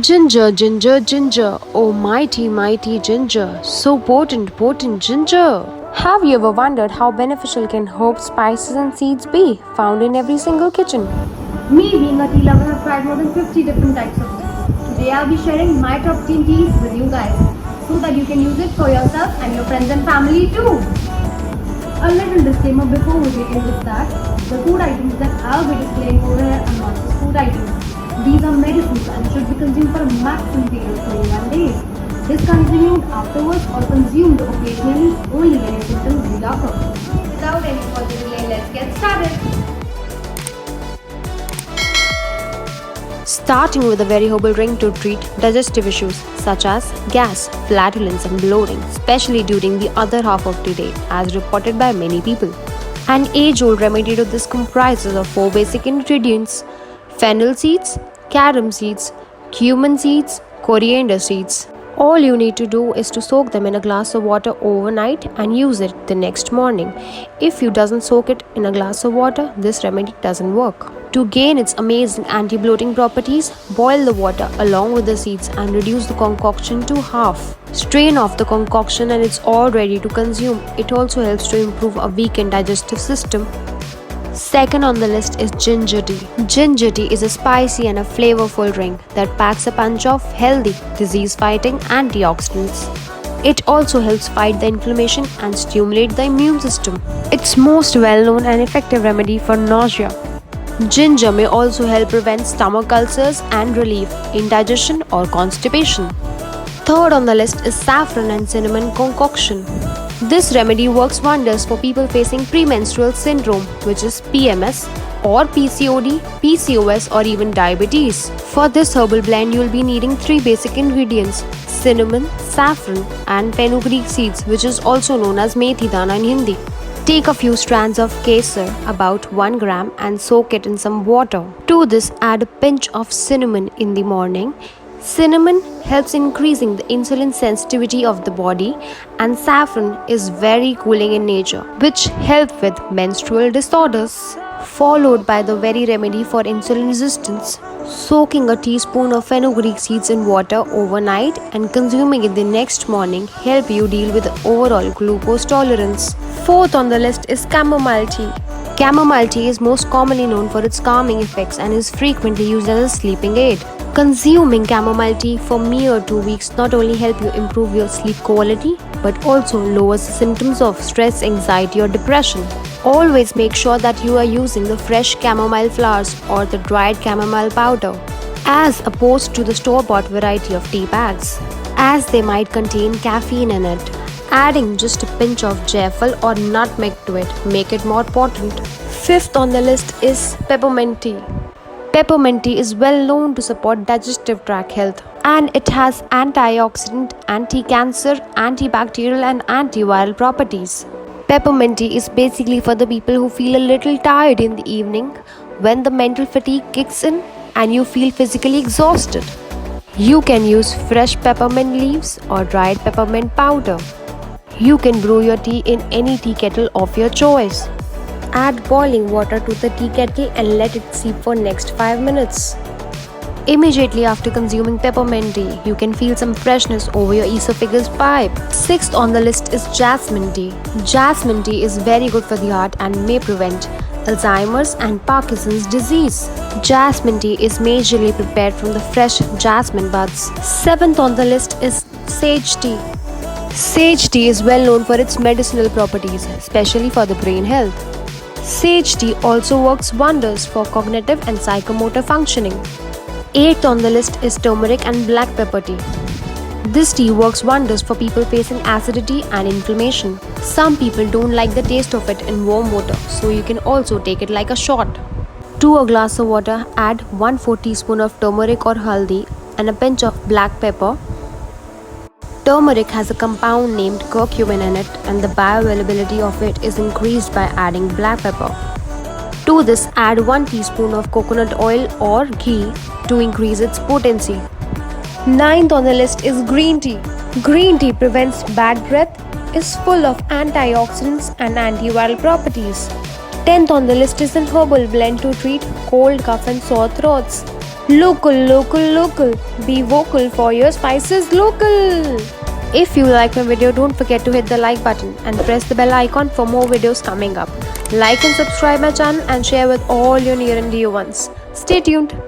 Ginger, ginger, ginger, oh mighty, mighty ginger, so potent, potent ginger. Have you ever wondered how beneficial can herbs, spices, and seeds be found in every single kitchen? Me being a tea lover have tried more than 50 different types of teas. Today I'll be sharing my top 10 teas with you guys so that you can use it for yourself and your friends and family too. A little disclaimer before we begin with that, the food items that I'll be displaying over here are not just food items. These are medicines and should be consumed for a maximum period of 21 days. Discontinued afterwards or consumed occasionally only when your symptoms reoccur. Without any further delay, let's get started. Starting with a very herbal drink to treat digestive issues such as gas, flatulence, and bloating, especially during the other half of the day, as reported by many people. An age old remedy to this comprises of four basic ingredients: fennel seeds, carom seeds, cumin seeds, coriander seeds. All you need to do is to soak them in a glass of water overnight and use it the next morning. If you doesn't soak it in a glass of water, this remedy doesn't work. To gain its amazing anti-bloating properties, boil the water along with the seeds and reduce the concoction to half. Strain off the concoction and it's all ready to consume. It also helps to improve a weakened digestive system. Second on the list is ginger tea. Ginger tea is a spicy and a flavorful drink that packs a punch of healthy, disease-fighting antioxidants. It also helps fight the inflammation and stimulate the immune system. It's most well-known and effective remedy for nausea. Ginger may also help prevent stomach ulcers and relieve indigestion or constipation. Third on the list is saffron and cinnamon concoction. This remedy works wonders for people facing premenstrual syndrome, which is PMS, or PCOD, PCOS, or even diabetes. For this herbal blend, you'll be needing three basic ingredients: cinnamon, saffron, and fenugreek seeds, which is also known as methi dana in Hindi. Take a few strands of kesar, about 1 gram, and soak it in some water. To this, add a pinch of cinnamon in the morning. Cinnamon helps increasing the insulin sensitivity of the body, and saffron is very cooling in nature, which help with menstrual disorders. Followed by the very remedy for insulin resistance. Soaking a teaspoon of fenugreek seeds in water overnight and consuming it the next morning help you deal with overall glucose tolerance. Fourth on the list is chamomile tea. Chamomile tea is most commonly known for its calming effects and is frequently used as a sleeping aid. Consuming chamomile tea for mere 2 weeks not only help you improve your sleep quality but also lowers the symptoms of stress, anxiety or depression. Always make sure that you are using the fresh chamomile flowers or the dried chamomile powder as opposed to the store-bought variety of tea bags, as they might contain caffeine in it. Adding just a pinch of jaifal or nutmeg to it make it more potent. Fifth on the list is peppermint tea. Peppermint tea is well known to support digestive tract health, and it has antioxidant, anti-cancer, antibacterial and antiviral properties. Peppermint tea is basically for the people who feel a little tired in the evening when the mental fatigue kicks in and you feel physically exhausted. You can use fresh peppermint leaves or dried peppermint powder. You can brew your tea in any tea kettle of your choice. Add boiling water to the tea kettle and let it steep for next 5 minutes. Immediately after consuming peppermint tea, you can feel some freshness over your esophagus pipe. Sixth on the list is jasmine tea. Jasmine tea is very good for the heart and may prevent Alzheimer's and Parkinson's disease. Jasmine tea is majorly prepared from the fresh jasmine buds. Seventh on the list is sage tea. Sage tea is well known for its medicinal properties, especially for the brain health. Sage tea also works wonders for cognitive and psychomotor functioning. Eighth on the list is turmeric and black pepper tea. This tea works wonders for people facing acidity and inflammation. Some people don't like the taste of it in warm water, so you can also take it like a shot. To a glass of water, add 1/4 teaspoon of turmeric or haldi and a pinch of black pepper. Turmeric has a compound named curcumin in it, and the bioavailability of it is increased by adding black pepper. To this, add 1 teaspoon of coconut oil or ghee to increase its potency. Ninth on the list is green tea. Green tea prevents bad breath, is full of antioxidants and antiviral properties. 10th on the list is an herbal blend to treat cold, cough and sore throats. Local, local, local. Be vocal for your spices local. If you like my video, don't forget to hit the like button and press the bell icon for more videos coming up. Like and subscribe my channel and share with all your near and dear ones. Stay tuned.